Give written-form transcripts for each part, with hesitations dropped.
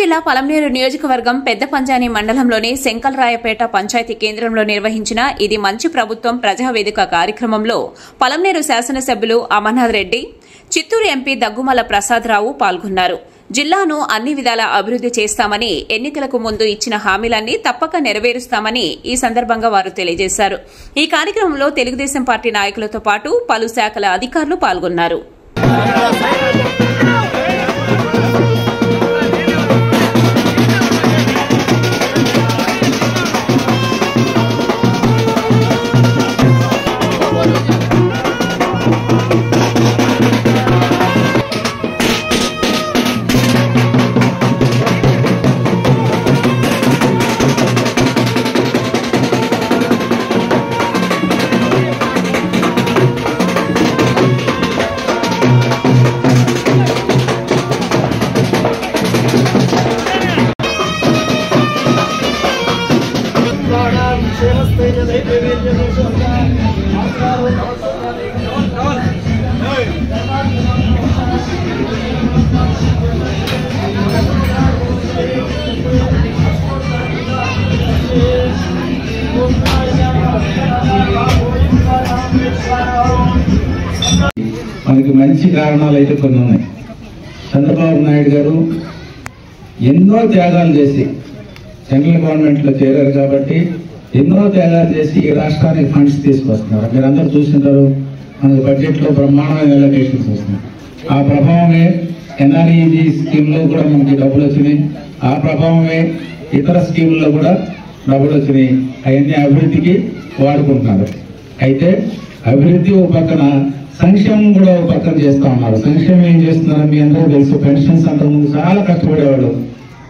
జిల్లా పలమనేరు నియోజకవర్గం పెద్ద పంజాని మండలంలోని శంకల్రాయపేట పంచాయతీ కేంద్రంలో నిర్వహించిన ఇది మంచి ప్రభుత్వం ప్రజావేదిక కార్యక్రమంలో పలమనేరు శాసనసభ్యులు అమర్నాథ్ రెడ్డి, చిత్తూరు ఎంపీ దగ్గుమల ప్రసాదరావు పాల్గొన్నారు. జిల్లాను అన్ని విధాల అభివృద్ది చేస్తామని, ఎన్నికలకు ముందు ఇచ్చిన హామీలన్నీ తప్పక నెరవేరుస్తామని ఈ సందర్భంగా వారు తెలియజేశారు. ఈ కార్యక్రమంలో తెలుగుదేశం పార్టీ నాయకులతో పాటు పలు శాఖల అధికారులు పాల్గొన్నారు. మనకి మంచి కారణాలు అయితే కొన్ని ఉన్నాయి. చంద్రబాబు నాయుడు గారు ఎన్నో త్యాగాలు చేసి సెంట్రల్ గవర్నమెంట్ లో చేరారు కాబట్టి ఎన్నో త్యాగాలు చేసి ఈ రాష్ట్రానికి ఫండ్స్ తీసుకొస్తున్నారు. మీరు అందరూ చూస్తుంటారు, మనకి బడ్జెట్ లో బ్రహ్మాండమైన ఎలకేషన్స్ వస్తున్నాయి. ఆ ప్రభావమే ఎన్ఆర్ఈజీ స్కీమ్ లో కూడా మనకి డబ్బులు వచ్చినాయి. ఆ ప్రభావమే ఇతర స్కీముల్లో కూడా డబ్బులు వచ్చినాయి. అవన్నీ అభివృద్ధికి వాడుకుంటున్నారు. అయితే అభివృద్ధి ఒక పక్కన, సంక్షేమం కూడా ఒక పక్కన చేస్తా ఉన్నారు. సంక్షేమం ఏం చేస్తున్నారో మీ అందరూ తెలుసు. పెన్షన్స్ అంతకుముందు చాలా కష్టపడేవాడు.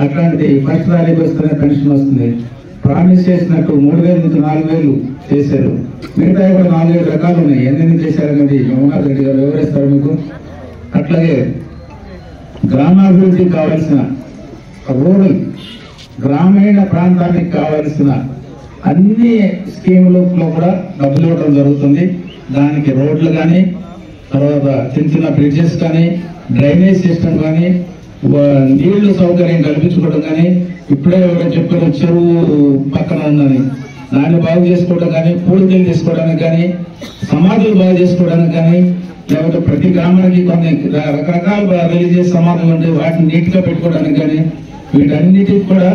అట్లాంటిది ఫస్ట్ తారీఖు వస్తేనే పెన్షన్ వస్తుంది. ప్రామిస్ చేసినట్టు 3,000 నుంచి 4,000 చేశారు. మిగతా కూడా 4-7 రకాలు ఉన్నాయి. ఎన్ని చేశారనేది అమర్నాథ్ రెడ్డి గారు వివరిస్తారు మీకు. అట్లాగే గ్రామాభివృద్ధికి కావాల్సిన రూరల్ గ్రామీణ ప్రాంతానికి కావాల్సిన అన్ని స్కీములలో కూడా డబ్బులు ఇవ్వడం జరుగుతుంది. దానికి రోడ్లు కానీ, తర్వాత చిన్న చిన్న బ్రిడ్జెస్ కానీ, డ్రైనేజ్ సిస్టమ్ కానీ, నీళ్లు సౌకర్యం కల్పించుకోవడం కానీ, ఇప్పుడే చెప్పారు చెరువు పక్కన ఉందని దాన్ని బాగు చేసుకోవడం కానీ, పూడికలు తీసుకోవడానికి కానీ, సమాధులు బాగు చేసుకోవడానికి కానీ, లేకపోతే ప్రతి గ్రామానికి కొన్ని రకరకాల రిలీజియస్ సమాధులు ఉంటే వాటిని నీట్ గా పెట్టుకోవడానికి కానీ, వీటన్నిటికి కూడా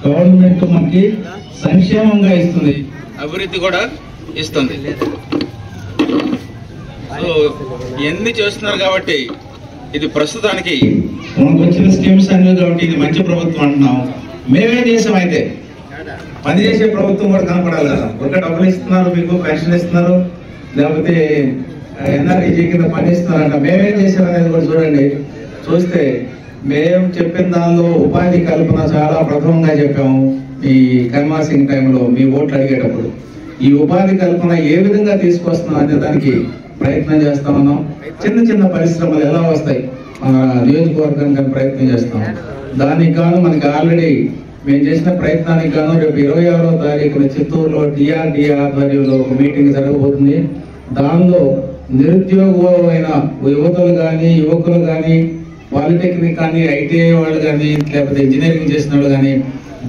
గవర్నమెంట్ మనకి సంక్షేమంగా ఇస్తుంది, అభివృద్ధి కూడా ఇస్తుంది. సో ఎన్ని చేస్తున్నారు కాబట్టి ఇది ప్రస్తుతానికి మనకు వచ్చిన స్కీమ్స్ అన్ని కాబట్టి ఇది మంచి ప్రభుత్వం అంటున్నాం. మేమే చేసాం. అయితే పనిచేసే ప్రభుత్వం కూడా కనపడాలి కదా. ఒక డబ్బులు ఇస్తున్నారు, మీకు పెన్షన్ ఇస్తున్నారు, లేకపోతే ఎన్ఆర్ఈజీ కింద పని ఇస్తున్నారంట. మేమేం చేసాం అనేది కూడా చూడండి. చూస్తే మేము చెప్పిన దానిలో ఉపాధి కల్పన చాలా ప్రథమంగా చెప్పాము. ఈ కన్వాసింగ్ టైంలో మీ ఓట్లు అడిగేటప్పుడు ఈ ఉపాధి కల్పన ఏ విధంగా తీసుకొస్తున్నాం అనే దానికి ప్రయత్నం చేస్తా ఉన్నాం. చిన్న చిన్న పరిశ్రమలు ఎలా వస్తాయి మన నియోజకవర్గానికి ప్రయత్నం చేస్తాం. దానికి గాను మనకి ఆల్రెడీ మేము చేసిన ప్రయత్నానికి గాను రేపు 26వ తారీఖున చిత్తూరులో డిఆర్డీ ఆధ్వర్యంలో ఒక మీటింగ్ జరగబోతుంది. దానిలో నిరుద్యోగమైన యువతలు కానీ, యువకులు కానీ, పాలిటెక్నిక్ కానీ, ఐటీఐ వాళ్ళు కానీ, లేకపోతే ఇంజనీరింగ్ చేసిన వాళ్ళు కానీ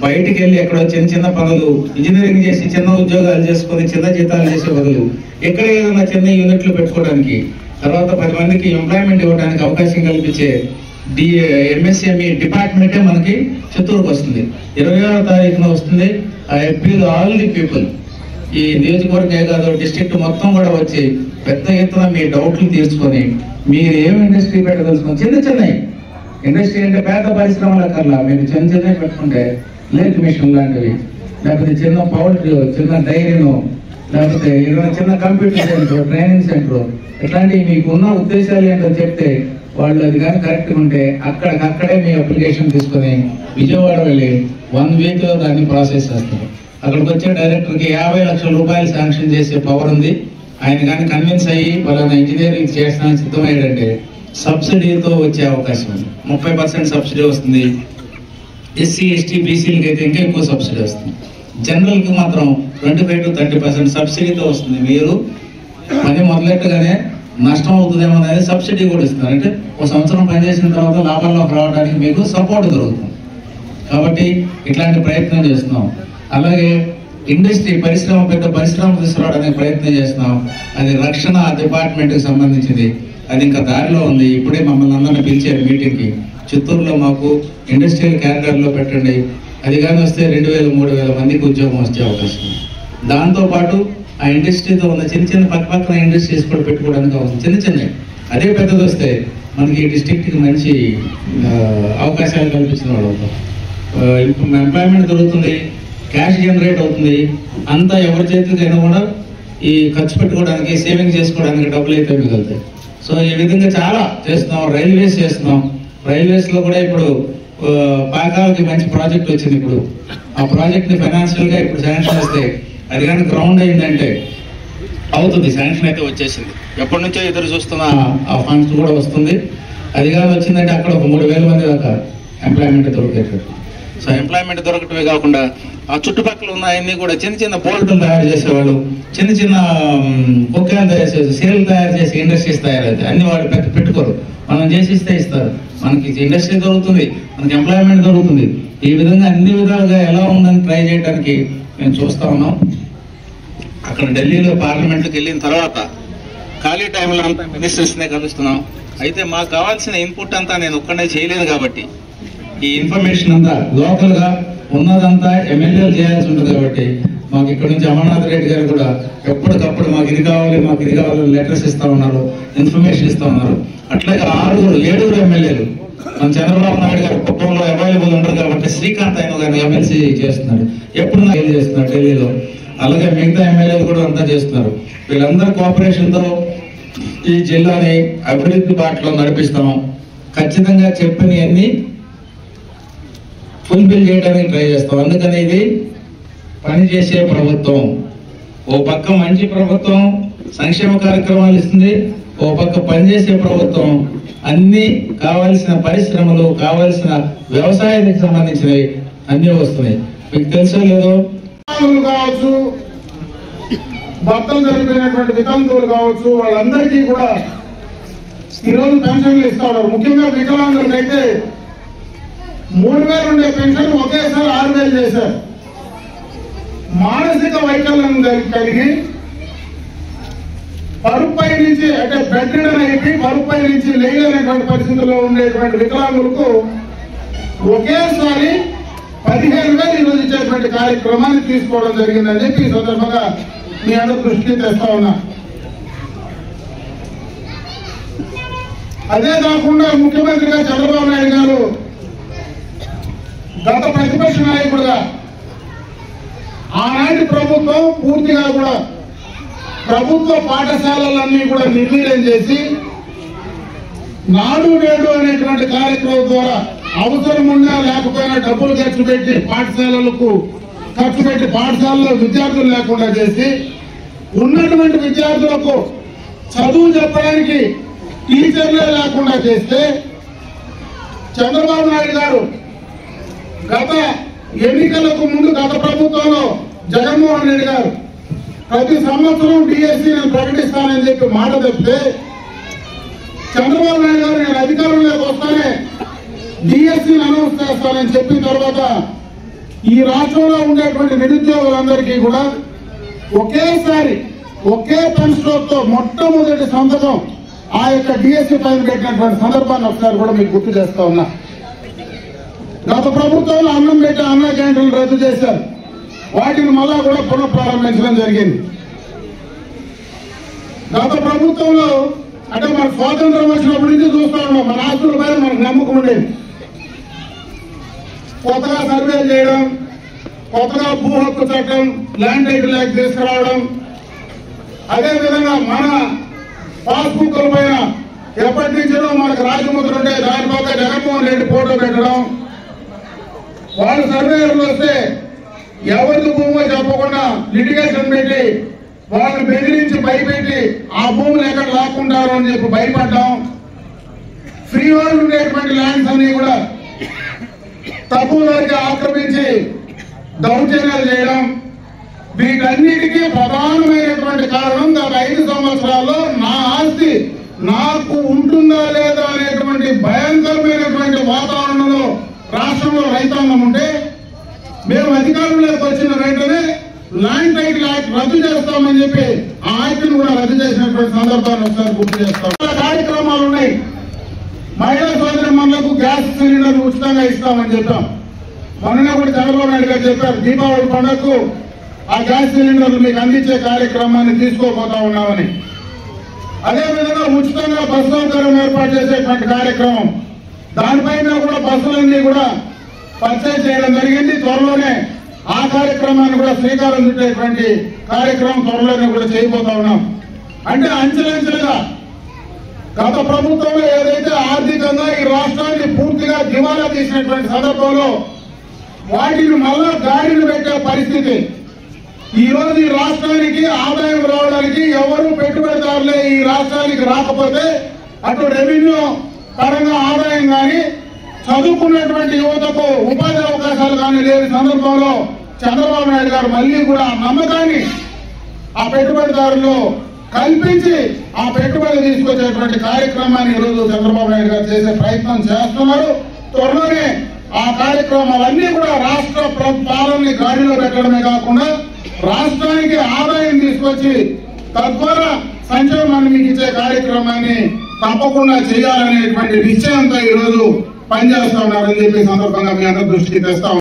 బయటికి వెళ్ళి ఎక్కడో చిన్న చిన్న పనులు ఇంజనీరింగ్ చేసి చిన్న ఉద్యోగాలు చేసుకొని చిన్న జీతాలు చేసే బదులు ఎక్కడ ఏదైనా చిన్న యూనిట్లు పెట్టుకోవడానికి, తర్వాత 10 మందికి ఎంప్లాయ్మెంట్ ఇవ్వడానికి అవకాశం కల్పించే ఎంఎస్ఎంఈ డిపార్ట్మెంటే మనకి చిత్తూరుకు వస్తుంది. 26వ తారీఖున వస్తుంది. ఆ అప్పీల్ ఆల్ ది పీపుల్, ఈ నియోజకవర్గం కాదు డిస్ట్రిక్ట్ మొత్తం కూడా వచ్చి పెద్ద ఎత్తున మీ డౌట్లు తీర్చుకొని మీరు ఏం ఇండస్ట్రీ పెట్టదలుచుకొని, చిన్న చిన్నవి ఇండస్ట్రీ అంటే పెద్ద పరిశ్రమల కల్లా మీరు చిన్న చిన్నవి పెట్టుకుంటే లేక్ మిషన్ లాంటివి, లేకపోతే చిన్న పౌల్ట్రీ, చిన్న డైరీను, లేకపోతే ఏదైనా చిన్న కంప్యూటర్ సెంటర్, ట్రైనింగ్ సెంటర్, ఇట్లాంటివి మీకు ఉన్న ఉద్దేశాలు ఏంటో చెప్తే వాళ్ళు అది కానీ కరెక్ట్గా ఉంటే అక్కడే మీ అప్లికేషన్ తీసుకొని విజయవాడ వెళ్ళి 1 వీక్ లో దాన్ని ప్రాసెస్ చేస్తారు. అక్కడికి వచ్చే డైరెక్టర్కి 50 లక్షల రూపాయలు శాంక్షన్ చేసే పవర్ ఉంది. ఆయన కానీ కన్విన్స్ అయ్యి వాళ్ళని ఇంజనీరింగ్ చేయడానికి సిద్ధమయ్యాడంటే సబ్సిడీతో వచ్చే అవకాశం ఉంది. 30% సబ్సిడీ వస్తుంది. ఎస్సీ ఎస్టీ బీసీలకి అయితే ఇంకా ఎక్కువ సబ్సిడీ వస్తుంది. జనరల్ కి మాత్రం 25 to 30% సబ్సిడీతో వస్తుంది. మీరు పని మొదలెట్టగానే నష్టం అవుతుందేమో అనేది సబ్సిడీ కూడా ఇస్తారు. అంటే ఒక సంవత్సరం పనిచేసిన తర్వాత లాభాల్లోకి రావడానికి మీకు సపోర్ట్ దొరుకుతుంది. కాబట్టి ఇట్లాంటి ప్రయత్నం చేస్తున్నాం. అలాగే ఇండస్ట్రీ పెద్ద పరిశ్రమ తీసుకురావడానికి ప్రయత్నం చేస్తున్నాం. అది రక్షణ డిపార్ట్మెంట్కి సంబంధించింది. అది ఇంకా దారిలో ఉంది. ఇప్పుడే మమ్మల్ని అందరినీ పిలిచారు మీటింగ్కి. చిత్తూరులో మాకు ఇండస్ట్రియల్ క్యారిడార్లో పెట్టండి, అది కానీ వస్తే 2000-3000 మందికి ఉద్యోగం వచ్చే అవకాశం ఉంది. దాంతోపాటు ఆ ఇండస్ట్రీతో ఉన్న చిన్న పక్కన ఇండస్ట్రీస్ కూడా పెట్టుకోవడానికి అవసరం. చిన్నవి అదే పెద్దది వస్తే మనకి ఈ డిస్ట్రిక్ట్కి మంచి అవకాశాలు కల్పించిన వాళ్ళు అవుతాం. ఎంప్లాయ్మెంట్ దొరుకుతుంది, క్యాష్ జనరేట్ అవుతుంది. అంతా ఎవరి చేతికైనా కూడా ఈ ఖర్చు పెట్టుకోవడానికి, సేవింగ్ చేసుకోవడానికి డబ్బులు అయితే మిగులుతాయి. సో ఈ విధంగా చాలా చేస్తున్నాం. రైల్వేస్ చేస్తున్నాం. రైల్వేస్లో కూడా ఇప్పుడు పాకాలకి మంచి ప్రాజెక్ట్ వచ్చింది. ఇప్పుడు ఆ ప్రాజెక్ట్ని ఫైనాన్షియల్గా ఇప్పుడు శాంక్షన్ వస్తే అది కానీ గ్రౌండ్ అయిందంటే అవుతుంది. శాంక్షన్ అయితే వచ్చేసింది. ఎప్పటి నుంచో ఎదురు చూస్తున్న ఆ ఫండ్స్ కూడా వస్తుంది. అది కానీ వచ్చిందంటే అక్కడ ఒక 3000 మంది దాకా ఎంప్లాయ్మెంట్ దొరికేటట్టు. సో ఎంప్లాయ్మెంట్ దొరకటమే కాకుండా ఆ చుట్టుపక్కల ఉన్న అన్ని కూడా చిన్న బోల్టులు తయారు చేసేవాళ్ళు, చిన్న బొక్కాలు తయారు చేసి, సేల్ తయారు చేసి ఇండస్ట్రీస్ తయారవుతాయి. అన్ని వాళ్ళు పెట్టుకోరు, మనం చేసి ఇస్తే ఇస్తారు. మనకి ఇండస్ట్రీ దొరుకుతుంది, మనకి ఎంప్లాయ్మెంట్ దొరుకుతుంది. ఈ విధంగా అన్ని విధాలుగా ఎలా ఉందని ట్రై చేయడానికి మేము చూస్తా ఉన్నాం. అక్కడ ఢిల్లీలో పార్లమెంట్కి వెళ్ళిన తర్వాత ఖాళీ టైంలో అంతా మినిస్టర్స్నే కలుస్తున్నాం. అయితే మాకు కావాల్సిన ఇన్పుట్ అంతా నేను ఒక్కడే చేయలేదు కాబట్టి ఈ ఇన్ఫర్మేషన్ అంతా లోకల్గా ఉన్నదంతా ఎమ్మెల్యేలు చేయాల్సి ఉంటుంది. కాబట్టి మాకు ఇక్కడ నుంచి అమర్నాథ్ రెడ్డి గారు కూడా ఎప్పటికప్పుడు మాకు ఇది కావాలి లెటర్స్ ఇస్తా ఉన్నారు, ఇన్ఫర్మేషన్ ఇస్తా ఉన్నారు. అట్లాగే 7 ఎమ్మెల్యేలు మన చంద్రబాబు నాయుడు గారు కుటుంబంలో అవైలబుల్ ఉండరు కాబట్టి శ్రీకాంత్ అయిన గారిని ఎమ్మెల్సీ చేస్తున్నాడు, ఎప్పుడు నాకు చేస్తున్నాడు ఢిల్లీలో. అలాగే మిగతా ఎమ్మెల్యేలు కూడా అంతా చేస్తున్నారు. వీళ్ళందరూ కోఆపరేషన్తో ఈ జిల్లాని అభివృద్ధి బాటలో నడిపిస్తాం. ఖచ్చితంగా చెప్పినవన్నీ ఫుల్ఫిల్ చేయడానికి ట్రై చేస్తాం. అందుకని ఇది పనిచేసే ప్రభుత్వం. ఓ పక్క మంచి ప్రభుత్వం సంక్షేమ కార్యక్రమాలు ఇస్తుంది, ఓ పక్క పనిచేసే ప్రభుత్వం అన్ని కావాల్సిన పరిశ్రమలు, కావాల్సిన వ్యవసాయానికి సంబంధించినవి అన్నీ వస్తున్నాయి. మీకు తెలుసో లేదో కావచ్చు, భర్తలు జరిగిపోయినటువంటి వితంతువులు కావచ్చు, వాళ్ళందరికీ కూడా ఈరోజు పెన్షన్లు ఇస్తా ఉన్నారు. ముఖ్యంగా వికలాంగులకు అయితే 3000 ఉండే పెన్షన్ ఒకేసారి 6000 చేశారు. మానసిక వైకల్యం కలిగి పరుపై నుంచి అంటే బెడ్ రిడన్ అయిపోయి పరుపై నుంచి లేయలేనటువంటి పరిస్థితుల్లో ఉండేటువంటి వికలాంగులకు ఒకేసారి 15,000 ఈరోజు ఇచ్చేటువంటి కార్యక్రమాన్ని తీసుకోవడం జరిగిందని చెప్పి ఈ సందర్భంగా మీ అందరూ దృష్టికి తెస్తా ఉన్నా. అదే కాకుండా ముఖ్యమంత్రిగా చంద్రబాబు నాయుడు గారు గత ప్రతిపక్ష నాయకుడుగా ఆనాటి ప్రభుత్వం పూర్తిగా కూడా ప్రభుత్వ పాఠశాలలన్నీ కూడా నిర్వీర్యం చేసి నాడు నేడు అనేటువంటి కార్యక్రమం ద్వారా అవసరం ఉన్నా లేకపోయినా డబ్బులు ఖర్చు పెట్టి పాఠశాలలో విద్యార్థులు లేకుండా చేసి ఉన్నటువంటి విద్యార్థులకు చదువు చెప్పడానికి టీచర్లే లేకుండా చేస్తే చంద్రబాబు నాయుడు గారు గత ఎన్నికలకు ముందు గత ప్రభుత్వంలో జగన్మోహన్ రెడ్డి గారు ప్రతి సంవత్సరం డిఎస్సీ నేను ప్రకటిస్తానని చెప్పి మాట తప్పితే చంద్రబాబు నాయుడు గారు నేను అధికారంలోకి వస్తానే డిఎస్సీని అనౌన్స్ చేస్తానని చెప్పిన తర్వాత ఈ రాష్ట్రంలో ఉండేటువంటి నిరుద్యోగులందరికీ కూడా ఒకేసారి ఒకే పెన్ స్ట్రోక్ తో మొట్టమొదటి సంతకం ఆ యొక్క డిఎస్సీ పైన పెట్టినటువంటి సందర్భాన్ని ఒకసారి కూడా మీకు గుర్తు చేస్తా ఉన్నా. గత ప్రభుత్వంలో అన్నం పెట్టి అన్న క్యాంటీన్లు రద్దు చేశారు. వాటిని మళ్ళా కూడా పునఃప్రారంభించడం జరిగింది. గత ప్రభుత్వంలో అంటే మన స్వాతంత్రం వచ్చినప్పటి నుంచి చూస్తా ఉన్నాం, మన ఆస్తుల పైన మనకు నమ్మకం ఉండేది. కొత్తగా సర్వేలు చేయడం, కొత్తగా భూ హక్కు చట్టం, ల్యాండ్ టైటిల్ యాక్ట్ తీసుకురావడం, అదేవిధంగా మన పాస్బుక్ల పైన ఎప్పటి నుంచో మనకు రాజముద్ర ఉంటే దాని పక్క జగన్మోహన్ రెడ్డి ఫోటో పెట్టడం, వాళ్ళు సర్వేలు వస్తే ఎవరికి భూమి చెప్పకుండా లిటిగేషన్ పెట్టి వాళ్ళని బెదిరించి భయపెట్టి ఆ భూములు ఎక్కడ లాక్కుంటారు అని చెప్పి భయపడ్డాం. ఫ్రీ హోల్డ్ ఉండేటువంటి ల్యాండ్స్ అన్ని కూడా తక్కువ ధరకి ఆక్రమించి దౌర్జన్యాలు చేయడం, వీటన్నిటికీ ప్రధానమైనటువంటి కారణం గత 5 సంవత్సరాల్లో నా ఆస్తి నాకు ఉంటుందా లేదా అనేటువంటి భయంకరమైనటువంటి వాతావరణంలో రాష్ట్రంలో రైతాంగం ఉంటే మేము అధికారంలోకి వచ్చిన వెంటనే ల్యాండ్ టైటిల్ యాక్ట్ రద్దు చేస్తామని చెప్పి ఆ యాక్ట్ను కూడా రద్దు చేసినటువంటి సందర్భాన్ని ఒకసారి గుర్తు చేస్తాం. కార్యక్రమాలు ఉన్నాయి. మహిళా సోదరిమణులకు గ్యాస్ సిలిండర్లు ఉచితంగా ఇస్తామని చెప్పాం. మొన్ననే కూడా చంద్రబాబు నాయుడు గారు చెప్పారు, దీపావళి పండుగకు ఆ గ్యాస్ సిలిండర్లు మీకు అందించే కార్యక్రమాన్ని తీసుకోపోతా ఉన్నామని. అదేవిధంగా ఉచితంగా బస్సు సౌకర్యం ఏర్పాటు చేసేటువంటి కార్యక్రమం, దానిపైన కూడా బస్సులన్నీ కూడా పర్చేజ్ చేయడం జరిగింది. త్వరలోనే ఆ కార్యక్రమాన్ని కూడా శ్రీకారం చుట్టేటువంటి కార్యక్రమం త్వరలోనే కూడా చేయబోతా ఉన్నాం. అంటే అంచెలంచెలుగా గత ప్రభుత్వంలో ఏదైతే ఆర్థికంగా ఈ రాష్ట్రాన్ని పూర్తిగా దివాలా తీసినటువంటి సందర్భంలో వాటిని మళ్ళా గాడిని పెట్టే పరిస్థితి. ఈ రోజు ఈ రాష్ట్రానికి ఆదాయం రావడానికి ఎవరు పెట్టుబడిదారులే ఈ రాష్ట్రానికి రాకపోతే అటు రెవెన్యూ పరంగా ఆదాయం కానీ, చదువుకున్నటువంటి యువతకు ఉపాధి అవకాశాలు కానీ లేని సందర్భంలో చంద్రబాబు నాయుడు గారు మళ్ళీ కూడా ఆ నమ్మకాన్ని ఆ పెట్టుబడిదారులు కల్పించి ఆ పెట్టుబడి తీసుకొచ్చేటువంటి కార్యక్రమాన్ని ఈరోజు చంద్రబాబు నాయుడు గారు చేసే ప్రయత్నం చేస్తున్నారు. త్వరలోనే ఆ కార్యక్రమాలన్నీ కూడా రాష్ట్ర పాలనని గాడిలో పెట్టడమే కాకుండా రాష్ట్రానికి ఆదాయం తీసుకొచ్చి తద్వారా సంక్షేమాన్ని మీకు ఇచ్చే కార్యక్రమాన్ని తప్పకుండా చేయాలనేటువంటి నిశ్చయంతో ఈరోజు పనిచేస్తా ఉన్నారని చెప్పి సందర్భంగా మీ అందరి దృష్టికి తెస్తా